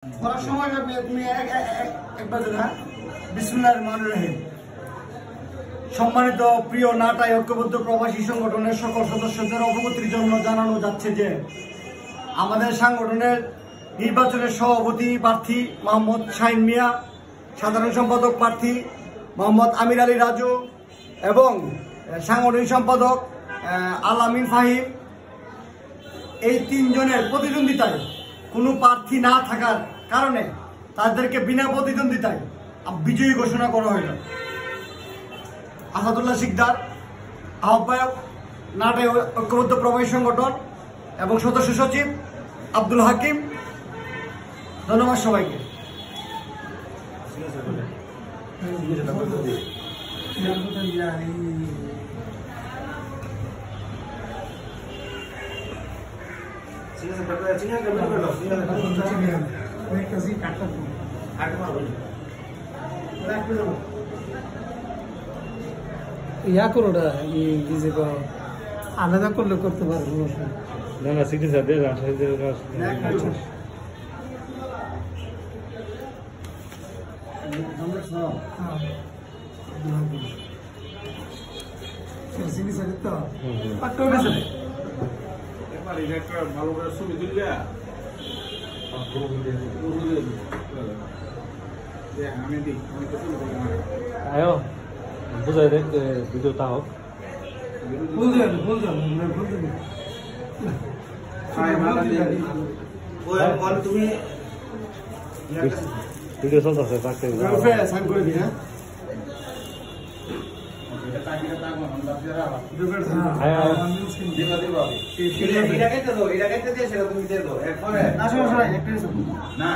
করার সময় তুমি একবার বিসমিল্লাহির রহমানির রহিম। সম্মানিত প্রিয় নাটাই ঐক্যবদ্ধ প্রবাসী সংগঠনের সকল সদস্যদের অবগতির জন্য জানানো যাচ্ছে যে আমাদের সংগঠনের নির্বাচনের সভাপতি প্রার্থী মোহাম্মদ শাহিন মিয়া, সাধারণ সম্পাদক প্রার্থী মোহাম্মদ আমির আলী রাজু এবং সাংগঠনিক সম্পাদক আল-আমিন ফাহিম, এই তিনজনের প্রতিদ্বন্দ্বিতায় কোনো প্রার্থী না থাকার কারণে তাদেরকে বিনা প্রতিদ্বন্দ্বিতায় বিজয়ী ঘোষণা করা হইল। আসাদুল্লাহ শিকদার, আহ্বায়ক নাটাই ঐক্যবদ্ধ প্রবাসী সংগঠন এবং সদস্য সচিব আব্দুল হাকিম। ধন্যবাদ সবাইকে। ইয়া করোটা আলাদা করলে করতে পারবো না না সিগনেচার দিয়ে ভালো করে ছবি তুললে আমি দিই আয়ো বুঝাই দেখ ভিডিও তা হোক তুমি ভিডিও চলতেছে তাকে সাইন করে দিই। না